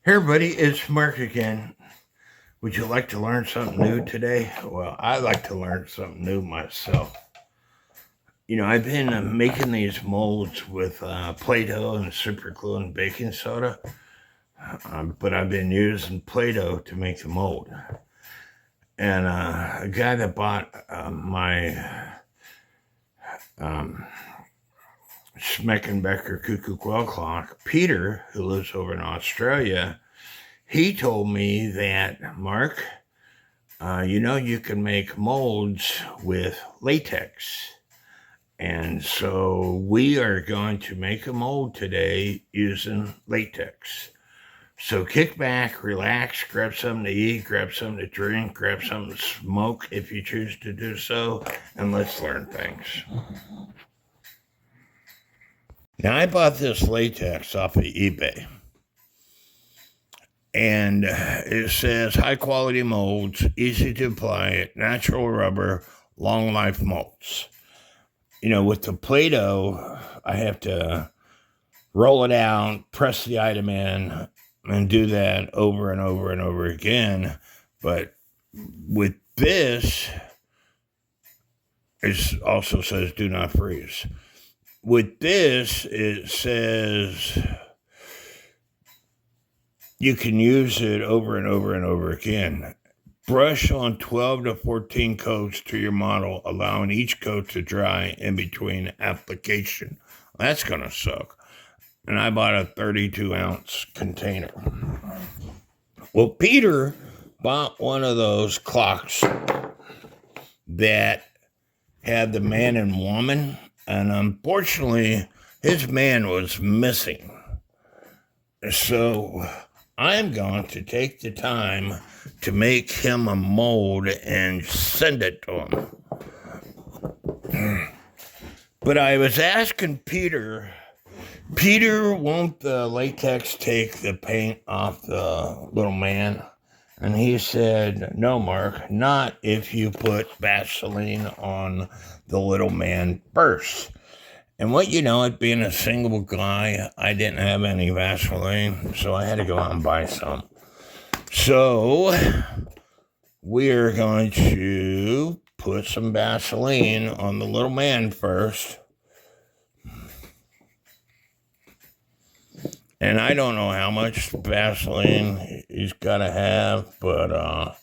Hey everybody, it's Mark again. Would you like to learn something new today? Well, I like to learn something new myself. I've been making these molds with Play-Doh and super glue and baking soda, but I've been using Play-Doh to make the mold. And a guy that bought my Schmeckenbecker cuckoo clock, Peter, who lives over in Australia, he told me that, Mark, you can make molds with latex. And so we are going to make a mold today using latex. So kick back, relax, grab something to eat, grab something to drink, grab something to smoke if you choose to do so, and let's learn things. Now, I bought this latex off of eBay. And it says high quality molds, easy to apply, natural rubber, long life molds. With the Play-Doh, I have to roll it out, press the item in, and do that over and over and over again. But with this, it also says do not freeze. With this, it says you can use it over and over and over again. Brush on 12 to 14 coats to your model, allowing each coat to dry in between application. That's going to suck. And I bought a 32-ounce container. Well, Peter bought one of those clocks that had the man and woman, and unfortunately, his man was missing. So I'm going to take the time to make him a mold and send it to him. But I was asking Peter, won't the latex take the paint off the little man? And he said, no, Mark, not if you put Vaseline on the little man first. And it being a single guy, I didn't have any Vaseline, so I had to go out and buy some. So we're going to put some Vaseline on the little man first. And I don't know how much Vaseline he's got to have, but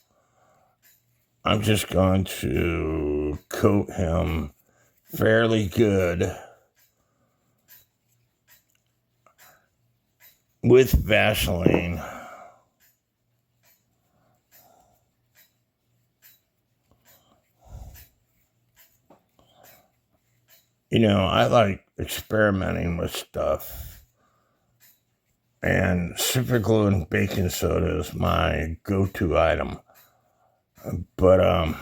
I'm just going to coat him fairly good with Vaseline. I like experimenting with stuff. And super glue and baking soda is my go-to item. But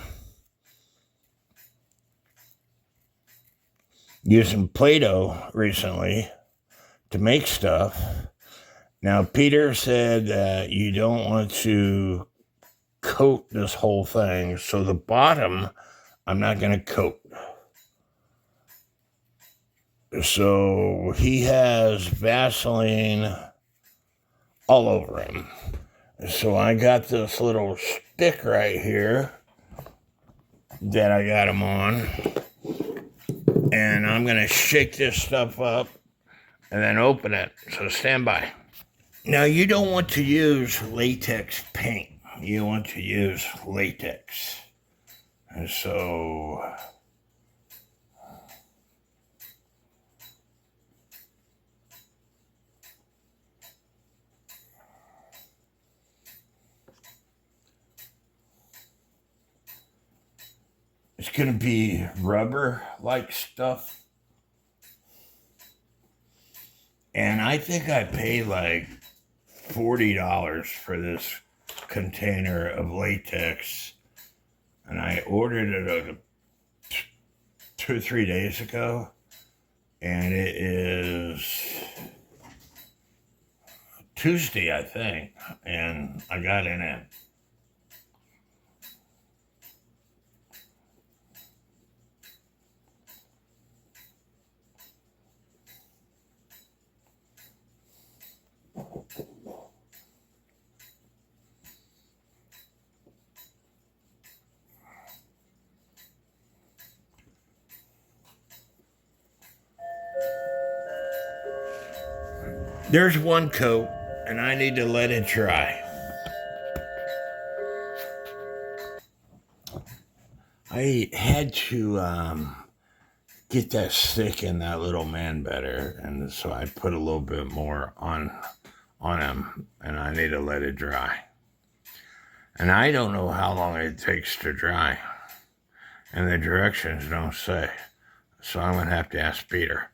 using Play-Doh recently to make stuff. Now, Peter said that you don't want to coat this whole thing, so the bottom I'm not going to coat. So he has Vaseline all over him. So I got this little stick right here that I got him on. And I'm going to shake this stuff up and then open it. So stand by. Now, you don't want to use latex paint. You want to use latex. And so it's going to be rubber-like stuff. And I think I paid like $40 for this container of latex. And I ordered it 2 or 3 days ago. And it is Tuesday, I think. And I got in it. There's one coat, and I need to let it dry. I had to get that stick in that little man better, and so I put a little bit more on him, and I need to let it dry. And I don't know how long it takes to dry, and the directions don't say, so I'm going to have to ask Peter.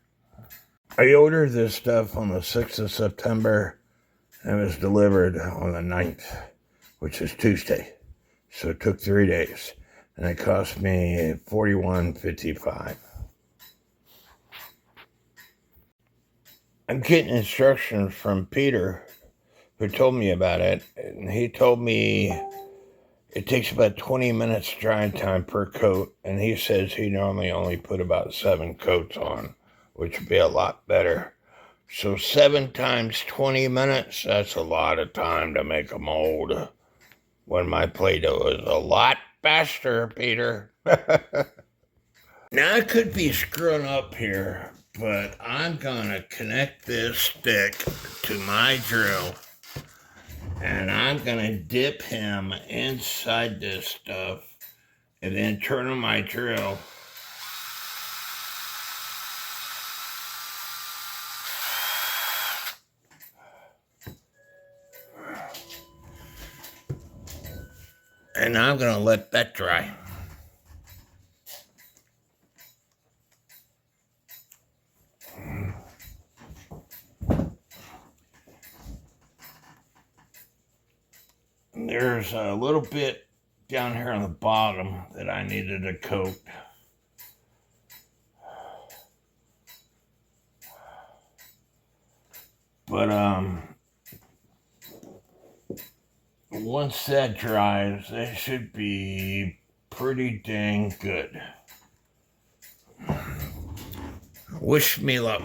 I ordered this stuff on the 6th of September, and it was delivered on the 9th, which is Tuesday. So it took 3 days, and it cost me $41.55. I'm getting instructions from Peter, who told me about it, and he told me it takes about 20 minutes drying time per coat, and he says he normally only put about 7 coats on, which would be a lot better. So 7 times 20 minutes, that's a lot of time to make a mold, when my Play-Doh is a lot faster, Peter. Now, I could be screwing up here, but I'm going to connect this stick to my drill, and I'm going to dip him inside this stuff, and then turn on my drill. And I'm going to let that dry. There's a little bit down here on the bottom that I needed to coat. But once that dries, it should be pretty dang good. Wish me luck.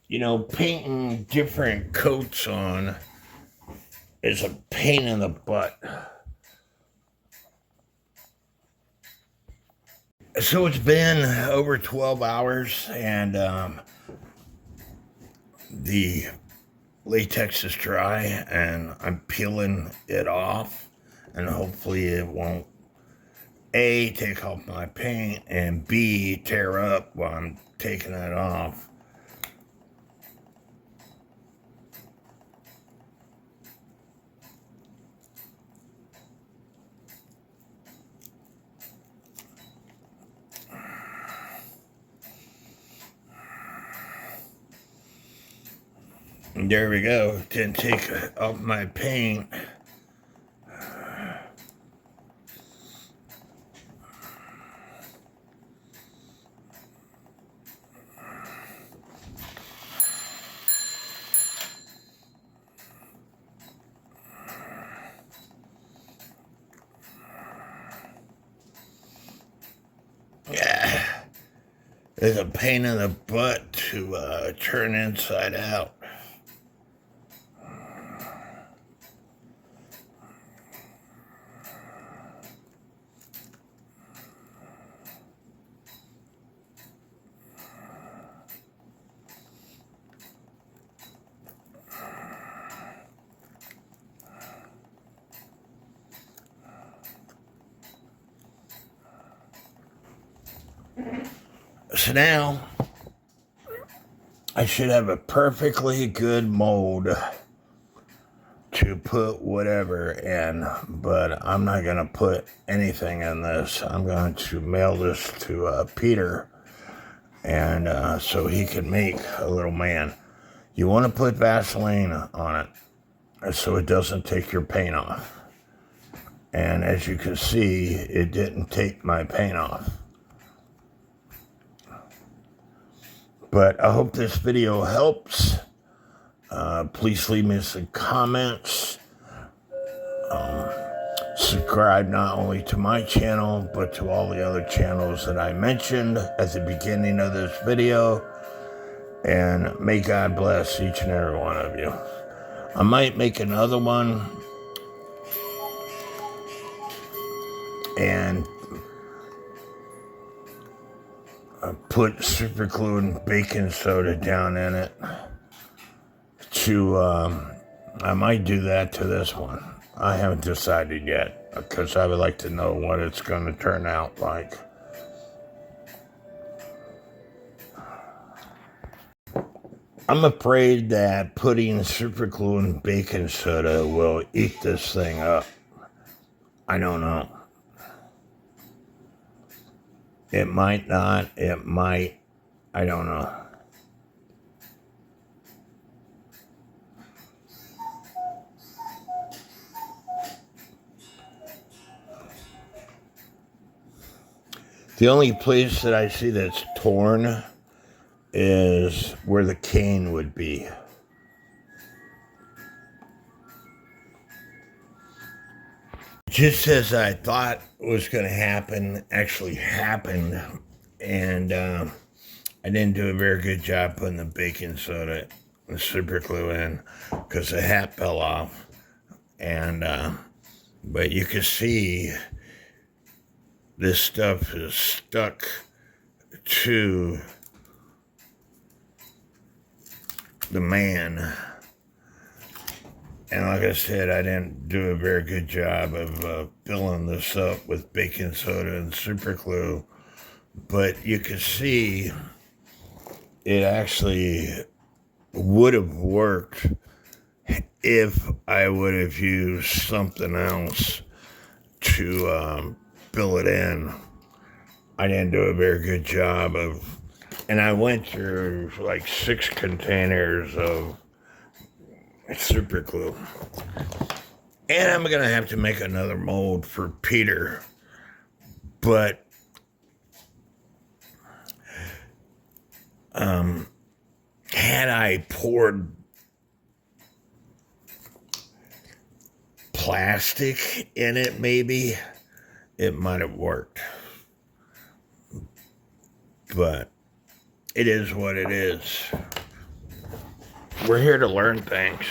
You know, painting different coats on is a pain in the butt. So it's been over 12 hours, and the latex is dry, and I'm peeling it off, and hopefully it won't A, take off my paint, and B, tear up while I'm taking it off. And there we go. Didn't take off my paint. Yeah, it's a pain in the butt to turn inside out. So now, I should have a perfectly good mold to put whatever in, but I'm not going to put anything in this. I'm going to mail this to Peter, and so he can make a little man. You want to put Vaseline on it so it doesn't take your paint off. And as you can see, it didn't take my paint off. But I hope this video helps. Please leave me some comments. Subscribe not only to my channel, but to all the other channels that I mentioned at the beginning of this video. And may God bless each and every one of you. I might make another one and put super glue and baking soda down in it to, I might do that to this one. I haven't decided yet because I would like to know what it's going to turn out like. I'm afraid that putting super glue and baking soda will eat this thing up. I don't know. It might not. It might. I don't know. The only place that I see that's torn is where the cane would be. Just as I thought was going to happen, actually happened, and I didn't do a very good job putting the baking soda and super glue in because the hat fell off, and but you can see this stuff is stuck to the man. And like I said, I didn't do a very good job of filling this up with baking soda and super glue. But you can see it actually would have worked if I would have used something else to fill it in. I didn't do a very good job of, and I went through like 6 containers of super glue. And I'm going to have to make another mold for Peter. But had I poured plastic in it, maybe it might have worked. But it is what it is. We're here to learn things.